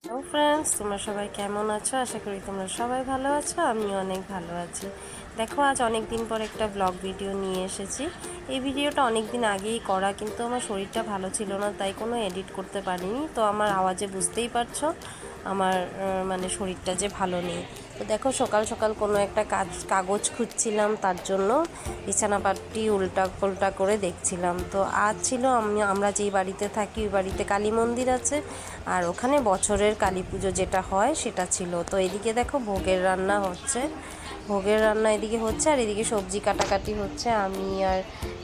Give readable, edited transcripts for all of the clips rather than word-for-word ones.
Hello friends, তোমরা সবাই কেমন আছো? আশা করি তোমরা সবাই ভালো আছো। আমি অনেক ভালো আছি। দেখো, আজ অনেক দিন পর একটা ব্লগ ভিডিও নিয়ে এসেছি। এই ভিডিওটা অনেক দিন আগেই করা, কিন্তু আমার শরীরটা ভালো ছিল না, তাই কোনো এডিট করতে পারিনি। তো আমার আওয়াজে বুঝতেই পারছো আমার মানে শরীরটা যে ভালো নেই। তো দেখো, সকাল সকাল কোনো একটা কাগজ খুঁজছিলাম, তার জন্য বিছানাপাটি উল্টা পাল্টা করে দেখছিলাম। তো আজ ছিল আমরা যেই বাড়িতে থাকি ওই বাড়িতে কালী মন্দির আছে, আর ওখানে বছরের কালী পুজো যেটা হয় সেটা ছিল। তো এদিকে দেখো ভোগের রান্না হচ্ছে, এদিকে হচ্ছে, আর এদিকে সবজি কাটাকাটি হচ্ছে। আমি আর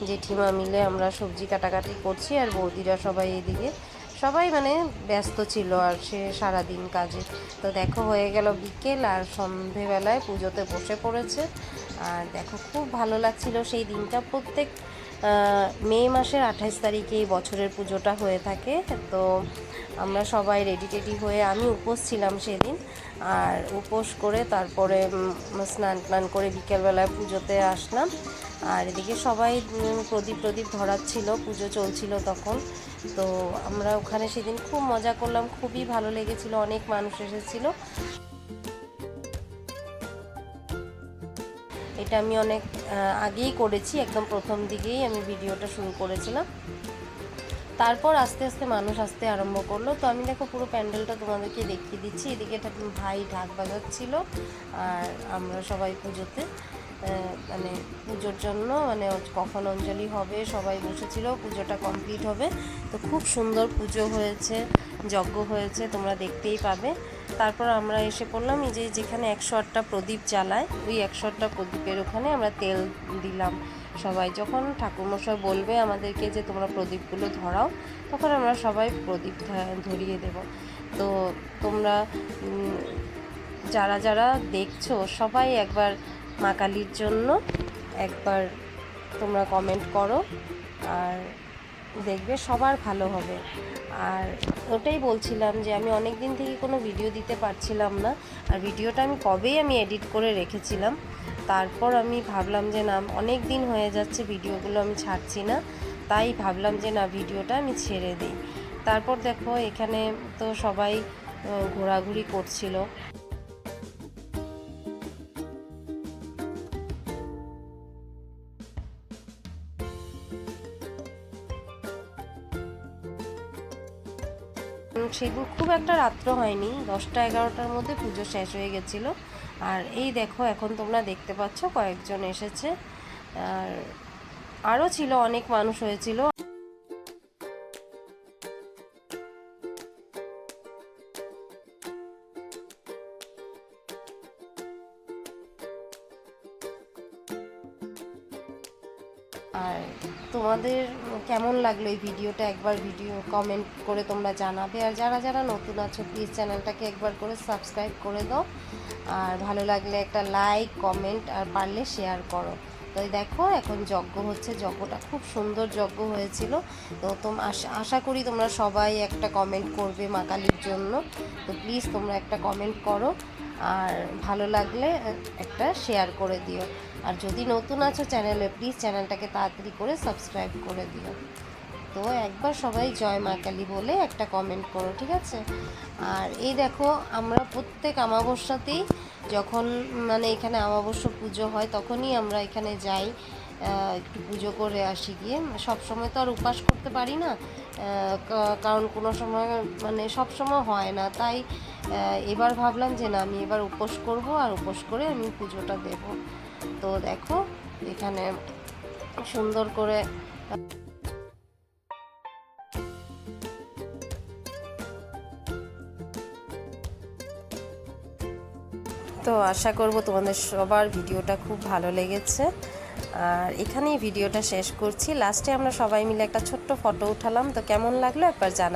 জেঠিমা মিলে আমরা সবজি কাটাকাটি করছি, আর বৌদিরা সবাই এদিকে সবাই মানে ব্যস্ত ছিল আর সে সারাদিন কাজে। তো দেখো, হয়ে গেল বিকেল, আর সন্ধেবেলায় পুজোতে বসে পড়েছে। আর দেখো, খুব ভালো লাগছিল সেই দিনটা। প্রত্যেক মে মাসের 28 তারিখে এই বছরের পুজোটা হয়ে থাকে। তো আমরা সবাই রেডি টেডি হয়ে, আমি উপোস ছিলাম সেদিন, আর উপোস করে তারপরে স্নান করে বিকেলবেলায় পুজোতে আসলাম। আর এদিকে সবাই প্রদীপ ধরাচ্ছিল, পুজো চলছিল তখন। তো আমরা ওখানে সেদিন খুব মজা করলাম, খুবই ভালো লেগেছিল, অনেক মানুষ এসেছিল। এটা আমি অনেক আগেই করেছি, একদম প্রথম দিকেই আমি ভিডিওটা শুরু করেছিলাম। তারপর আস্তে আস্তে মানুষ আসতে আরম্ভ করলো। তো আমি দেখো পুরো প্যান্ডেলটা তোমাদেরকে দেখিয়ে দিচ্ছি। এদিকে ভাই ঢাক বাজাচ্ছিল, আর আমরা সবাই পুজোতে মানে পুজোর জন্য মানে কখন অঞ্জলি হবে সবাই বসেছিল, পুজোটা কমপ্লিট হবে। তো খুব সুন্দর পুজো হয়েছে, যজ্ঞ হয়েছে, তোমরা দেখতেই পাবে। তারপর আমরা এসে পড়লাম এই যে যেখানে 108টা প্রদীপ জ্বালায়, ওই 108টা প্রদীপের ওখানে আমরা তেল দিলাম। সবাই যখন ঠাকুরমশাই বলবে আমাদেরকে যে তোমরা প্রদীপগুলো ধরাও, তখন আমরা সবাই প্রদীপ ধরিয়ে দেব। তো তোমরা যারা যারা দেখছো সবাই একবার মা কালীর জন্য একবার তোমরা কমেন্ট করো, আর দেখবে সবার ভালো হবে। আর ওটাই বলছিলাম যে আমি অনেক দিন থেকে কোনো ভিডিও দিতে পারছিলাম না, আর ভিডিওটা আমি কবেই এডিট করে রেখেছিলাম। তারপর আমি ভাবলাম যে না, অনেক দিন হয়ে যাচ্ছে ভিডিওগুলো আমি ছাড়ছি না, তাই ভাবলাম যে না, ভিডিওটা আমি ছেড়ে দিই। তারপর দেখো, এখানে তো সবাই ঘোরাঘুরি করছিল। সেদিন খুব একটা রাত্র হয়নি, 10টা-11টার মধ্যে পুজো শেষ হয়ে গেছিলো। আর এই দেখো, এখন তোমরা দেখতে পাচ্ছ কয়েকজন এসেছে, আর আরও ছিল, অনেক মানুষ হয়েছিল। আর তোমাদের কেমন লাগলো এই ভিডিওটা, একবার কমেন্ট করে তোমরা জানাবে। আর যারা যারা নতুন আছো, প্লিজ চ্যানেলটাকে একবার করে সাবস্ক্রাইব করে দাও, আর ভালো লাগলে একটা লাইক, কমেন্ট, আর পারলে শেয়ার করো। তো দেখো, এখন যজ্ঞ হচ্ছে, যজ্ঞটা খুব সুন্দর যজ্ঞ হয়েছিল। তো আশা করি তোমরা সবাই একটা কমেন্ট করবে মা কালীর জন্য। তো প্লিজ তোমরা একটা কমেন্ট করো, আর ভালো লাগলে একটা শেয়ার করে দিও। আর যদি নতুন আছো চ্যানেলে, প্লিজ চ্যানেলটাকে তাড়াতাড়ি করে সাবস্ক্রাইব করে দিও। তো একবার সবাই জয় মা কালী বলে একটা কমেন্ট করো, ঠিক আছে? আর এই দেখো, আমরা প্রত্যেক অমাবস্যাতেই যখন মানে এখানে অমাবস্যা পুজো হয়, তখনই আমরা এখানে যাই, একটু পুজো করে আসি গিয়ে। সব সময় তো আর উপাস করতে পারি না, কারণ কোনো সময় মানে সব সময় হয় না, তাই এবার ভাবলাম যে না, আমি এবার উপোস করব, আর উপোস করে আমি পুজোটা দেব। তো দেখো, এখানে সুন্দর করে তো আশা করব তোমাদের সবার ভিডিওটা খুব ভালো লেগেছে। আর এখানেই ভিডিওটা শেষ করছি। লাস্টে আমরা সবাই মিলে একটা ছোট্ট ফটো উঠালাম। তো কেমন লাগলো একবার জানা।